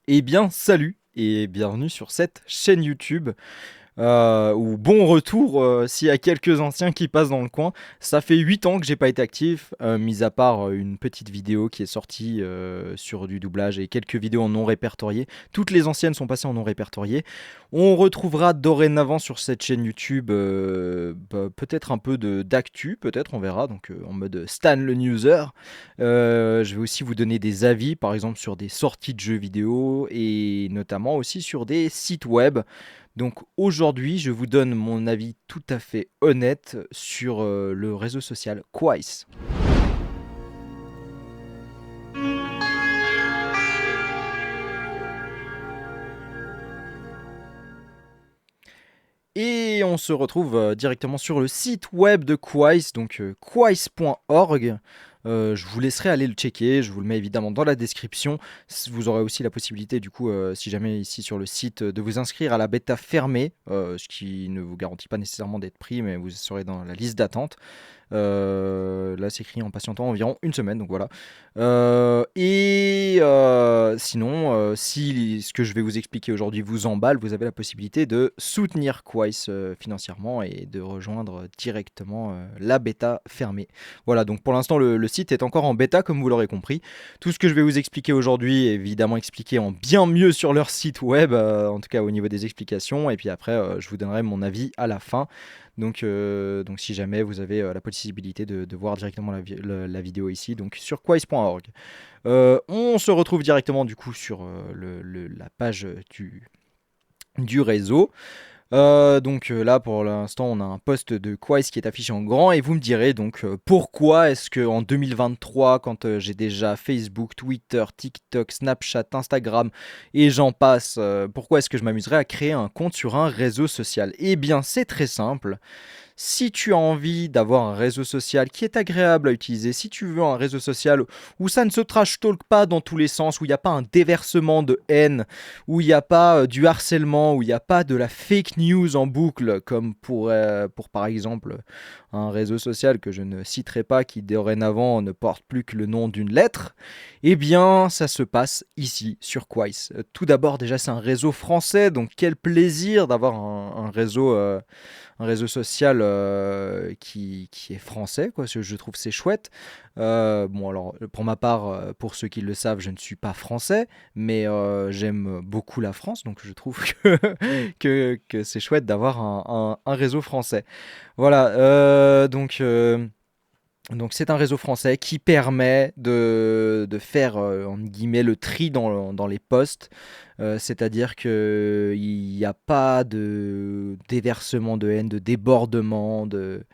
Eh bien, salut et bienvenue sur cette chaîne YouTube. Ou bon retour s'il y a quelques anciens qui passent dans le coin. Ça fait 8 ans que j'ai pas été actif, mis à part une petite vidéo qui est sortie sur du doublage et quelques vidéos en non répertoriées. Toutes les anciennes sont passées en non répertoriées. On retrouvera dorénavant sur cette chaîne YouTube peut-être un peu d'actu, peut-être on verra, donc en mode Stan le Newser. Je vais aussi vous donner des avis, par exemple sur des sorties de jeux vidéo et notamment aussi sur des sites web. Donc aujourd'hui, je vous donne mon avis tout à fait honnête sur le réseau social Quais. Et on se retrouve directement sur le site web de Quais, donc quais.org. Je vous laisserai aller le checker, je vous le mets évidemment dans la description. Vous aurez aussi la possibilité, du coup, si jamais ici sur le site, de vous inscrire à la bêta fermée, ce qui ne vous garantit pas nécessairement d'être pris, mais vous serez dans la liste d'attente. Là, c'est écrit en patientant environ une semaine, donc voilà. Sinon, si ce que je vais vous expliquer aujourd'hui vous emballe, vous avez la possibilité de soutenir Quais financièrement et de rejoindre directement la bêta fermée. Voilà, donc pour l'instant, le site est encore en bêta, comme vous l'aurez compris. Tout ce que je vais vous expliquer aujourd'hui est évidemment expliqué en bien mieux sur leur site web, en tout cas au niveau des explications. Et puis après, je vous donnerai mon avis à la fin. Donc si jamais vous avez la possibilité de voir directement la vidéo ici, donc sur quais.org. On se retrouve directement du coup sur la page du réseau. Là pour l'instant on a un post de Quais qui est affiché en grand et vous me direz donc pourquoi est-ce que en 2023 quand j'ai déjà Facebook, Twitter, TikTok, Snapchat, Instagram et j'en passe, pourquoi est-ce que je m'amuserais à créer un compte sur un réseau social? Eh bien c'est très simple. Si tu as envie d'avoir un réseau social qui est agréable à utiliser, si tu veux un réseau social où ça ne se trash talk pas dans tous les sens, où il n'y a pas un déversement de haine, où il n'y a pas du harcèlement, où il n'y a pas de la fake news en boucle, comme pour par exemple un réseau social que je ne citerai pas, qui dorénavant ne porte plus que le nom d'une lettre, eh bien ça se passe ici sur Quais. Tout d'abord déjà c'est un réseau français, donc quel plaisir d'avoir un réseau social qui est français, quoi. Je trouve c'est chouette. Bon, alors, pour ma part, pour ceux qui le savent, je ne suis pas français, mais j'aime beaucoup la France, donc je trouve que c'est chouette d'avoir un réseau français. Voilà, donc c'est un réseau français qui permet de faire entre guillemets le tri dans les postes. C'est-à-dire qu'il n'y a pas de déversement de haine, de débordement, de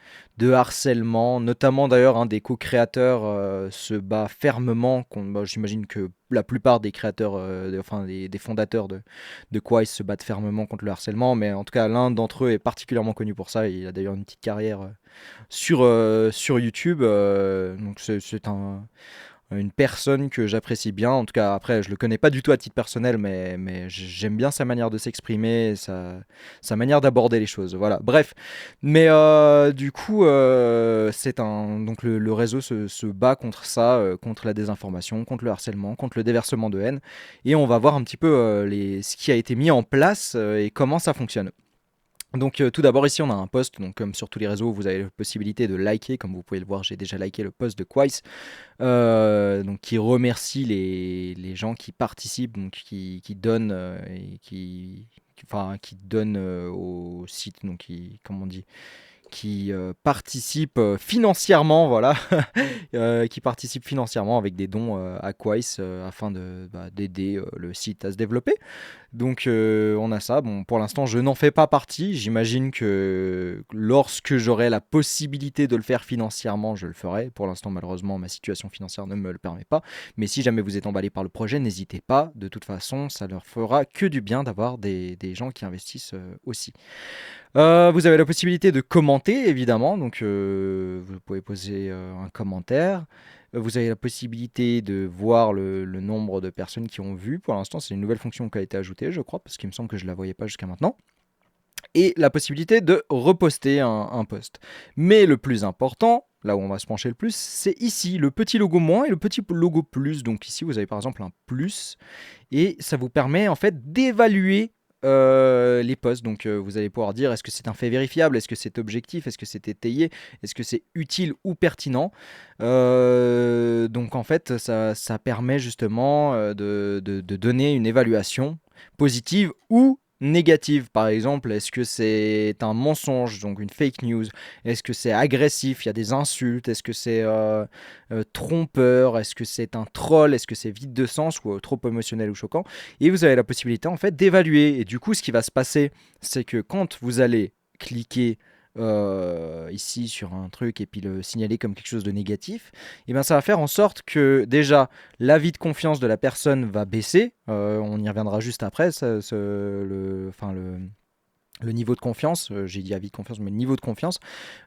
harcèlement. Notamment d'ailleurs un des co-créateurs se bat fermement contre, j'imagine que la plupart des créateurs, enfin des fondateurs de Quai se battent fermement contre le harcèlement, mais en tout cas l'un d'entre eux est particulièrement connu pour ça. Il a d'ailleurs une petite carrière sur YouTube. Donc c'est une personne que j'apprécie bien. En tout cas, après, je le connais pas du tout à titre personnel, mais j'aime bien sa manière de s'exprimer, sa manière d'aborder les choses. Voilà. Bref. Mais du coup, donc le réseau se bat contre ça, contre la désinformation, contre le harcèlement, contre le déversement de haine. Et on va voir un petit peu ce qui a été mis en place et comment ça fonctionne. Donc tout d'abord ici on a un post, donc comme sur tous les réseaux vous avez la possibilité de liker, comme vous pouvez le voir j'ai déjà liké le post de Quais, donc qui remercie les gens qui participent, donc qui donnent qui donnent au site, donc comment on dit, qui participent financièrement, voilà, qui participent financièrement avec des dons à Quais afin d'aider le site à se développer. Donc on a ça. Bon, pour l'instant, je n'en fais pas partie. J'imagine que lorsque j'aurai la possibilité de le faire financièrement, je le ferai. Pour l'instant, malheureusement, ma situation financière ne me le permet pas. Mais si jamais vous êtes emballé par le projet, n'hésitez pas. De toute façon, ça leur fera que du bien d'avoir des gens qui investissent aussi. Vous avez la possibilité de commenter, évidemment. Donc vous pouvez poser un commentaire. Vous avez la possibilité de voir le nombre de personnes qui ont vu. Pour l'instant, c'est une nouvelle fonction qui a été ajoutée, je crois, parce qu'il me semble que je ne la voyais pas jusqu'à maintenant. et la possibilité de reposter un post. Mais le plus important, là où on va se pencher le plus, c'est ici, le petit logo moins et le petit logo plus. Donc ici, vous avez par exemple un plus, et ça vous permet en fait d'évaluer les posts. Donc vous allez pouvoir dire, est-ce que c'est un fait vérifiable, est-ce que c'est objectif, est-ce que c'est étayé, est-ce que c'est utile ou pertinent. Donc en fait, ça permet justement de donner une évaluation positive ou négative. Par exemple, est-ce que c'est un mensonge, donc une fake news, est-ce que c'est agressif, il y a des insultes, est-ce que c'est trompeur, est-ce que c'est un troll, est-ce que c'est vide de sens ou trop émotionnel ou choquant. Et vous avez la possibilité en fait d'évaluer. Et du coup, ce qui va se passer, c'est que quand vous allez cliquer ici sur un truc et puis le signaler comme quelque chose de négatif, et bien ça va faire en sorte que déjà l'avis de confiance de la personne va baisser. On y reviendra juste après. Le niveau de confiance, j'ai dit avis de confiance, mais le niveau de confiance,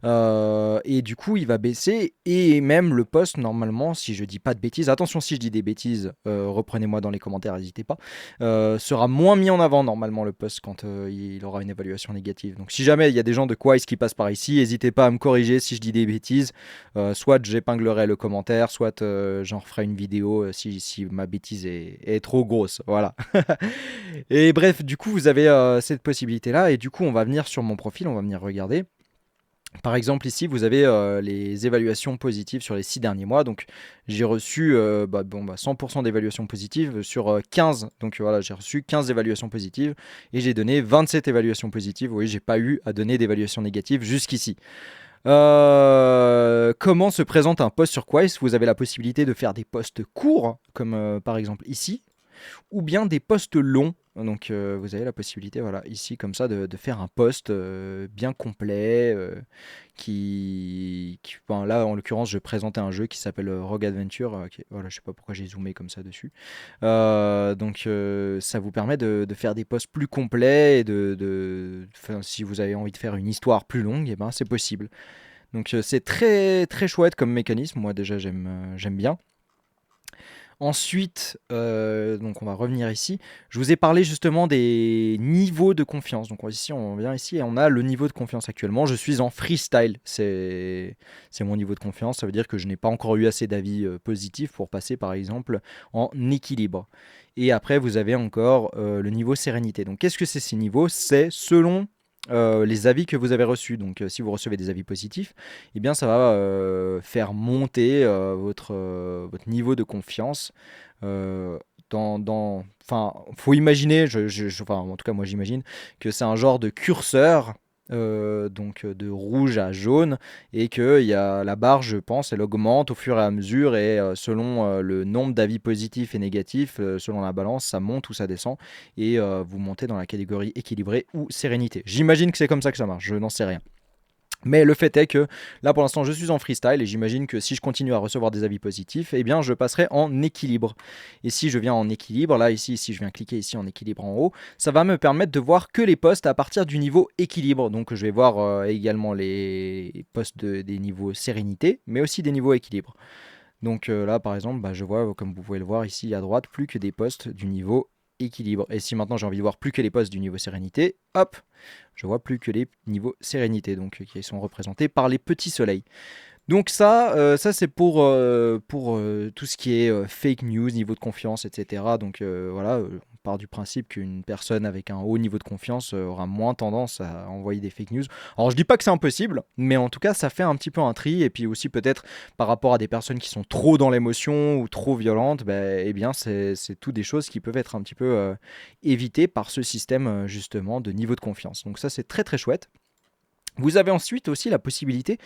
et du coup il va baisser, et même le post normalement, si je dis pas de bêtises, attention si je dis des bêtises, reprenez-moi dans les commentaires, n'hésitez pas, sera moins mis en avant normalement le post quand il aura une évaluation négative. Donc si jamais il y a des gens de Quaise qui passent par ici, n'hésitez pas à me corriger si je dis des bêtises, soit j'épinglerai le commentaire, soit j'en referai une vidéo si ma bêtise est trop grosse, voilà. Et bref, du coup, vous avez cette possibilité-là. Et du coup, on va venir sur mon profil, on va venir regarder. Par exemple, ici, vous avez les évaluations positives sur les 6 derniers mois. Donc, j'ai reçu 100% d'évaluations positives sur 15. Donc, voilà, j'ai reçu 15 évaluations positives et j'ai donné 27 évaluations positives. Oui, j'ai pas eu à donner d'évaluations négatives jusqu'ici. Comment se présente un post sur Quest? Vous avez la possibilité de faire des posts courts, comme par exemple ici, ou bien des posts longs. Donc vous avez la possibilité, voilà, ici comme ça, de faire un post bien complet, enfin, là en l'occurrence je présentais un jeu qui s'appelle Rogue Adventure, voilà, je sais pas pourquoi j'ai zoomé comme ça dessus. Donc ça vous permet de faire des posts plus complets et si vous avez envie de faire une histoire plus longue, et ben c'est possible. Donc c'est très très chouette comme mécanisme, moi déjà j'aime bien. Ensuite, donc on va revenir ici. Je vous ai parlé justement des niveaux de confiance. Donc ici, on vient ici et on a le niveau de confiance actuellement. Je suis en freestyle. C'est mon niveau de confiance. Ça veut dire que je n'ai pas encore eu assez d'avis positifs pour passer par exemple en équilibre. Et après, vous avez encore le niveau sérénité. Donc qu'est-ce que c'est ces niveaux? C'est selon les avis que vous avez reçus. Donc si vous recevez des avis positifs, eh bien ça va faire monter votre niveau de confiance. Enfin, faut imaginer, enfin, en tout cas moi j'imagine que c'est un genre de curseur, donc de rouge à jaune, et que il y a la barre, je pense, elle augmente au fur et à mesure, et selon le nombre d'avis positifs et négatifs, selon la balance, ça monte ou ça descend, et vous montez dans la catégorie équilibrée ou sérénité. J'imagine que c'est comme ça que ça marche, je n'en sais rien. Mais le fait est que là pour l'instant je suis en freestyle et j'imagine que si je continue à recevoir des avis positifs, eh bien je passerai en équilibre. Et si je viens en équilibre, là ici, si je viens cliquer ici en équilibre en haut, ça va me permettre de voir que les posts à partir du niveau équilibre. Donc je vais voir également les posts des niveaux sérénité, mais aussi des niveaux équilibre. Donc là par exemple, je vois, comme vous pouvez le voir ici à droite, plus que des posts du niveau équilibre. Et si maintenant j'ai envie de voir plus que les posts du niveau sérénité, hop, je vois plus que les niveaux sérénité, donc qui sont représentés par les petits soleils. Donc ça c'est pour tout ce qui est fake news, niveau de confiance, etc. Donc voilà, on part du principe qu'une personne avec un haut niveau de confiance aura moins tendance à envoyer des fake news. Alors je dis pas que c'est impossible, mais en tout cas ça fait un petit peu un tri, et puis aussi peut-être par rapport à des personnes qui sont trop dans l'émotion ou trop violentes, eh bien c'est tout des choses qui peuvent être un petit peu évitées par ce système justement de niveau de confiance. Donc ça c'est très très chouette. Vous avez ensuite aussi la possibilité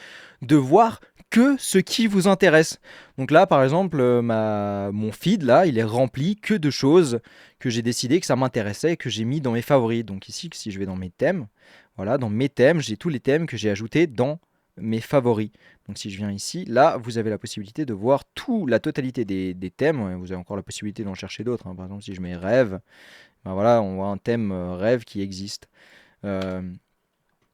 de voir que ce qui vous intéresse. Donc là, par exemple, mon feed, là, il est rempli que de choses que j'ai décidé que ça m'intéressait et que j'ai mis dans mes favoris. Donc ici, si je vais dans mes thèmes, voilà, dans mes thèmes, j'ai tous les thèmes que j'ai ajoutés dans mes favoris. Donc si je viens ici, là, vous avez la possibilité de voir la totalité des thèmes. Vous avez encore la possibilité d'en chercher d'autres, hein. Par exemple, si je mets rêve, voilà, on voit un thème rêve qui existe. Euh,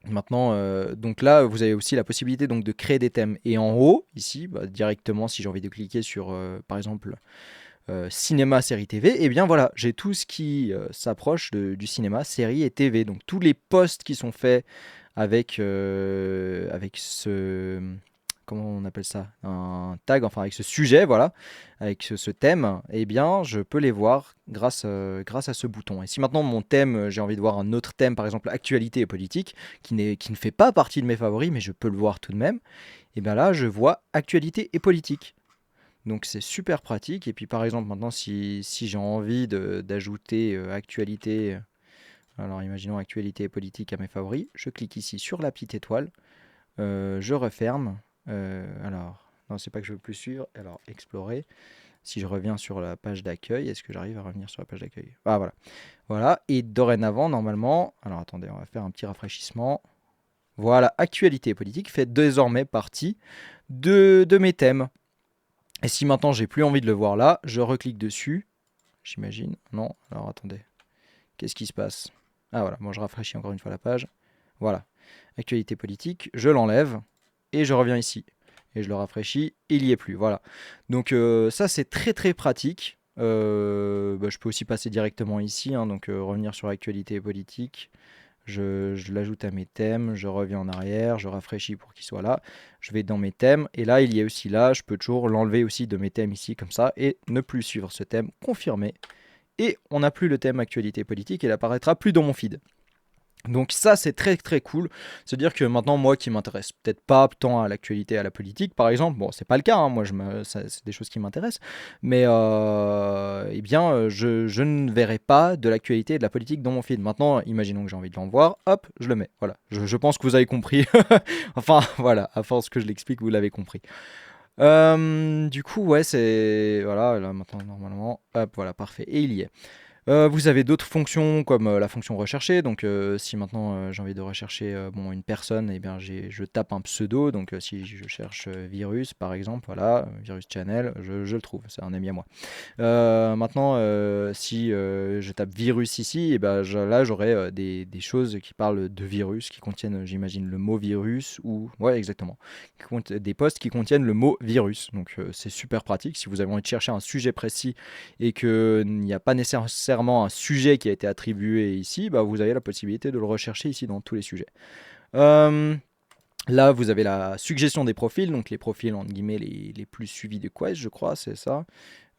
Maintenant, donc là, vous avez aussi la possibilité de créer des thèmes. Et en haut, ici, directement, si j'ai envie de cliquer sur, par exemple, cinéma, série TV, et bien voilà, j'ai tout ce qui s'approche du cinéma, série et TV. Donc tous les posts qui sont faits avec ce... Comment on appelle ça? Un tag, enfin avec ce sujet, voilà, avec ce thème, eh bien je peux les voir grâce à ce bouton. Et si maintenant mon thème, j'ai envie de voir un autre thème, par exemple actualité et politique, qui ne fait pas partie de mes favoris, mais je peux le voir tout de même, et bien là je vois actualité et politique. Donc c'est super pratique. Et puis par exemple maintenant si j'ai envie d'ajouter actualité, alors imaginons actualité et politique à mes favoris, je clique ici sur la petite étoile, je referme. Alors, non, c'est pas que je veux plus suivre. Alors, explorer. Si je reviens sur la page d'accueil, est-ce que j'arrive à revenir sur la page d'accueil? Ah, voilà. Voilà. Et dorénavant, normalement, alors attendez, on va faire un petit rafraîchissement. Voilà, actualité politique fait désormais partie de mes thèmes. Et si maintenant j'ai plus envie de le voir là, je reclique dessus. J'imagine. Non, alors attendez. Qu'est-ce qui se passe? Ah voilà, bon, je rafraîchis encore une fois la page. Voilà. Actualité politique, je l'enlève et je reviens ici. Et je le rafraîchis, il n'y est plus. Voilà. Donc ça c'est très très pratique. Je peux aussi passer directement ici, hein, donc revenir sur actualité politique. Je l'ajoute à mes thèmes, je reviens en arrière, je rafraîchis pour qu'il soit là. Je vais dans mes thèmes et là il y a aussi là, je peux toujours l'enlever aussi de mes thèmes ici comme ça et ne plus suivre ce thème, confirmer. Et on n'a plus le thème actualité politique, il apparaîtra plus dans mon feed. Donc ça c'est très très cool, c'est-à-dire que maintenant moi qui m'intéresse peut-être pas tant à l'actualité, à la politique par exemple, bon c'est pas le cas, hein, moi c'est des choses qui m'intéressent, mais eh bien je ne verrai pas de l'actualité et de la politique dans mon feed. Maintenant imaginons que j'ai envie de l'en voir, hop je le mets, voilà, je pense que vous avez compris, enfin voilà, à force que je l'explique vous l'avez compris. Du coup ouais c'est, voilà là maintenant normalement, hop voilà parfait, et il y est. Vous avez d'autres fonctions comme la fonction rechercher. Donc, si maintenant j'ai envie de rechercher bon, une personne, eh bien, je tape un pseudo. Donc, si je cherche virus, par exemple, voilà, virus channel, je le trouve. C'est un ami à moi. Maintenant, si je tape virus ici, et ben, là, j'aurai des choses qui parlent de virus, qui contiennent, j'imagine, le mot virus ou. Ouais, exactement. Des posts qui contiennent le mot virus. Donc, c'est super pratique. Si vous avez envie de chercher un sujet précis et qu'il n'y a pas nécessairement un sujet qui a été attribué ici, bah, vous avez la possibilité de le rechercher ici dans tous les sujets. Là, vous avez la suggestion des profils, donc les profils entre guillemets les plus suivis de Quest, je crois, c'est ça.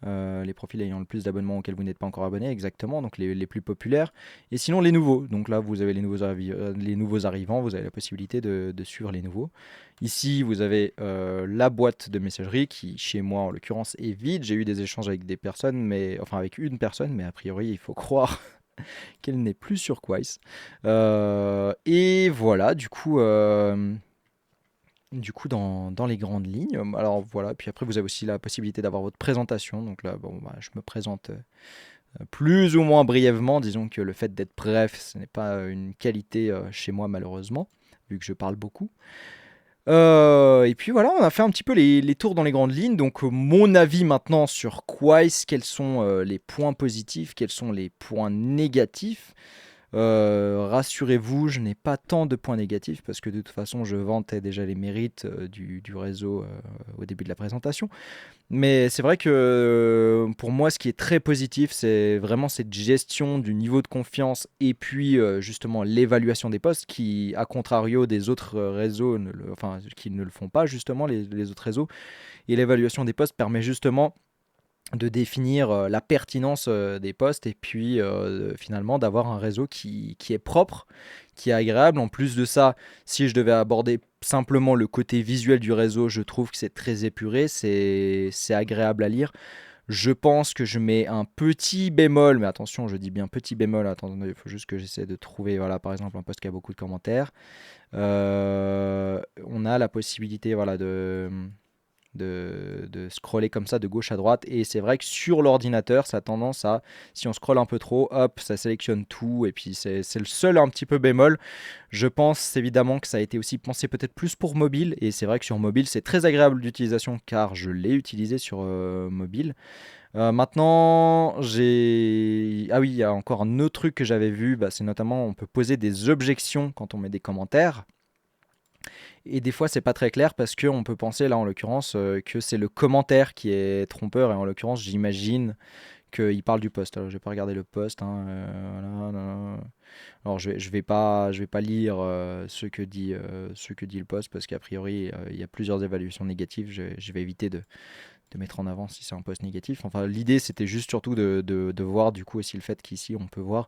Les profils ayant le plus d'abonnements auxquels vous n'êtes pas encore abonné, exactement, donc les plus populaires. Et sinon les nouveaux, donc là vous avez les nouveaux arrivants, vous avez la possibilité de suivre les nouveaux. Ici vous avez la boîte de messagerie qui chez moi en l'occurrence est vide. J'ai eu des échanges avec des personnes, enfin avec une personne, mais a priori il faut croire qu'elle n'est plus sur Quais. Et voilà, du coup, dans les grandes lignes, alors voilà, puis après vous avez aussi la possibilité d'avoir votre présentation. Donc là, bon, bah, je me présente plus ou moins brièvement. Disons que le fait d'être bref, ce n'est pas une qualité chez moi malheureusement, vu que je parle beaucoup. Et puis voilà, on a fait un petit peu les tours dans les grandes lignes. Donc mon avis maintenant sur Quais, quels sont les points positifs, quels sont les points négatifs. Rassurez-vous, je n'ai pas tant de points négatifs parce que de toute façon, je vantais déjà les mérites du réseau au début de la présentation. Mais c'est vrai que pour moi, ce qui est très positif, c'est vraiment cette gestion du niveau de confiance et puis justement l'évaluation des postes qui, à contrario des autres réseaux, enfin, qui ne le font pas justement, les autres réseaux. Et l'évaluation des postes permet justement de définir la pertinence des postes et puis finalement d'avoir un réseau qui est propre, qui est agréable. En plus de ça, si je devais aborder simplement le côté visuel du réseau, je trouve que c'est très épuré, c'est agréable à lire. Je pense que je mets un petit bémol, mais attention, je dis bien petit bémol, attendez, il faut juste que j'essaie de trouver, voilà, par exemple, un post qui a beaucoup de commentaires. On a la possibilité, voilà, de scroller comme ça de gauche à droite, et c'est vrai que sur l'ordinateur ça a tendance à, si on scrolle un peu trop, hop ça sélectionne tout, et puis c'est le seul un petit peu bémol. Je pense évidemment que ça a été aussi pensé peut-être plus pour mobile, et c'est vrai que sur mobile c'est très agréable d'utilisation car je l'ai utilisé sur mobile. Maintenant, ah oui, il y a encore un autre truc que j'avais vu, bah, c'est notamment on peut poser des objections quand on met des commentaires. Et des fois, c'est pas très clair parce qu'on peut penser, là, en l'occurrence, que c'est le commentaire qui est trompeur. Et en l'occurrence, j'imagine qu'il parle du post. Alors, je vais pas regarder le post, hein, voilà, non. Alors, je vais pas lire ce que dit le post parce qu'a priori, il y a plusieurs évaluations négatives. Je vais éviter de mettre en avant si c'est un post négatif. Enfin, l'idée, c'était juste surtout de voir du coup aussi le fait qu'ici, on peut voir,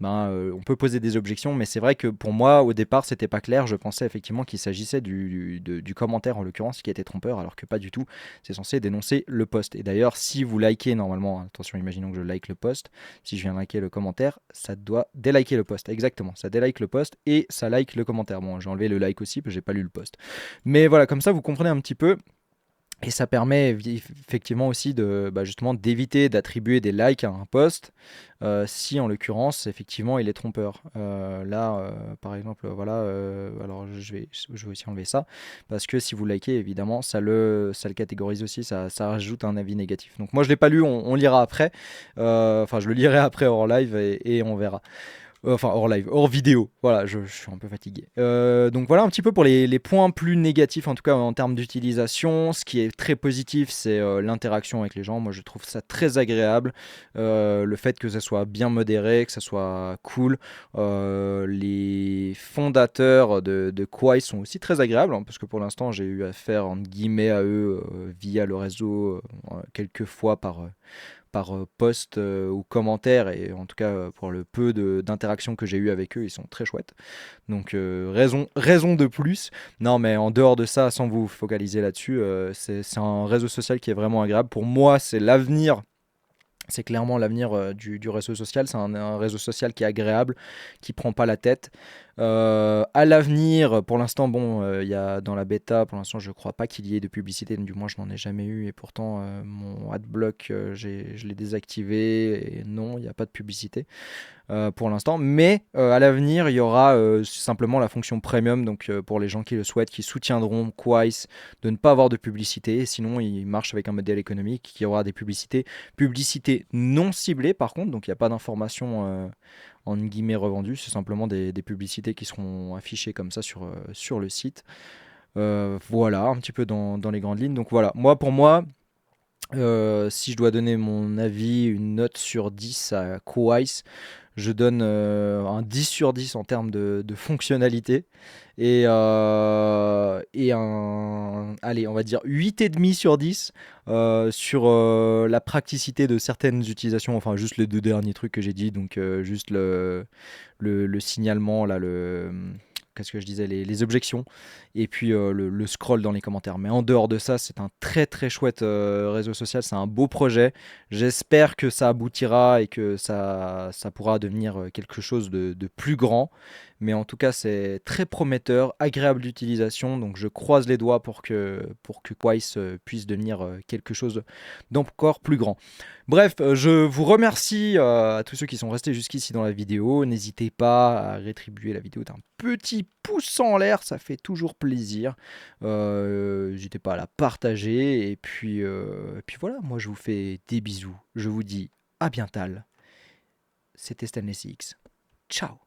on peut poser des objections, mais c'est vrai que pour moi, au départ, c'était pas clair. Je pensais effectivement qu'il s'agissait du commentaire, en l'occurrence, qui était trompeur, alors que pas du tout. C'est censé dénoncer le post. Et d'ailleurs, si vous likez normalement, attention, imaginons que je like le post, si je viens liker le commentaire, ça doit déliker le post. Exactement, ça délike le post et ça like le commentaire. Bon, j'ai enlevé le like aussi, parce que j'ai pas lu le post. Mais voilà, comme ça, vous comprenez un petit peu. Et ça permet effectivement aussi justement d'éviter d'attribuer des likes à un post si en l'occurrence effectivement il est trompeur. Là par exemple voilà alors je vais aussi enlever ça parce que si vous likez évidemment ça le catégorise aussi, ça rajoute un avis négatif. Donc moi je l'ai pas lu, on lira après. Enfin je le lirai après hors live et on verra. Enfin, hors live, hors vidéo. Voilà, je suis un peu fatigué. Donc voilà un petit peu pour les points plus négatifs, en tout cas en termes d'utilisation. Ce qui est très positif, c'est l'interaction avec les gens. Moi, je trouve ça très agréable. Le fait que ça soit bien modéré, que ça soit cool. Les fondateurs de Kwai sont aussi très agréables, hein, parce que pour l'instant, j'ai eu affaire, entre guillemets, à eux via le réseau quelques fois par post ou commentaire, et en tout cas pour le peu d'interaction que j'ai eu avec eux, ils sont très chouettes. Donc raison de plus. Non, mais en dehors de ça, sans vous focaliser là-dessus, c'est un réseau social qui est vraiment agréable. Pour moi, c'est l'avenir. C'est clairement l'avenir du réseau social. C'est un réseau social qui est agréable, qui prend pas la tête. À l'avenir, pour l'instant, bon, il y a dans la bêta, pour l'instant, je crois pas qu'il y ait de publicité, du moins, je n'en ai jamais eu. Et pourtant, mon adblock, je l'ai désactivé. Et non, il n'y a pas de publicité pour l'instant. Mais à l'avenir, il y aura simplement la fonction premium. Donc pour les gens qui le souhaitent, qui soutiendront Quais, de ne pas avoir de publicité. Sinon, il marche avec un modèle économique qui aura des publicités non ciblées par contre. Donc il n'y a pas d'informations en guillemets revendues. C'est simplement des publicités qui seront affichées comme ça sur le site. Voilà, un petit peu dans les grandes lignes. Donc voilà, pour moi, si je dois donner mon avis, une note sur 10 à Quais, je donne un 10 sur 10 en termes de fonctionnalité et allez, on va dire 8,5 sur 10 sur la praticité de certaines utilisations, enfin juste les deux derniers trucs que j'ai dit, donc juste le signalement, là, qu'est-ce que je disais, les objections, et puis le scroll dans les commentaires. Mais en dehors de ça, c'est un très très chouette réseau social, c'est un beau projet. J'espère que ça aboutira et que ça pourra devenir quelque chose de plus grand. Mais en tout cas, c'est très prometteur, agréable d'utilisation. Donc je croise les doigts pour que Quais puisse devenir quelque chose d'encore plus grand. Bref, je vous remercie à tous ceux qui sont restés jusqu'ici dans la vidéo. N'hésitez pas à rétribuer la vidéo d'un petit pouce en l'air, ça fait toujours plaisir. N'hésitez pas à la partager. Et puis voilà, moi je vous fais des bisous. Je vous dis à bientôt. C'était Stanley CX. Ciao.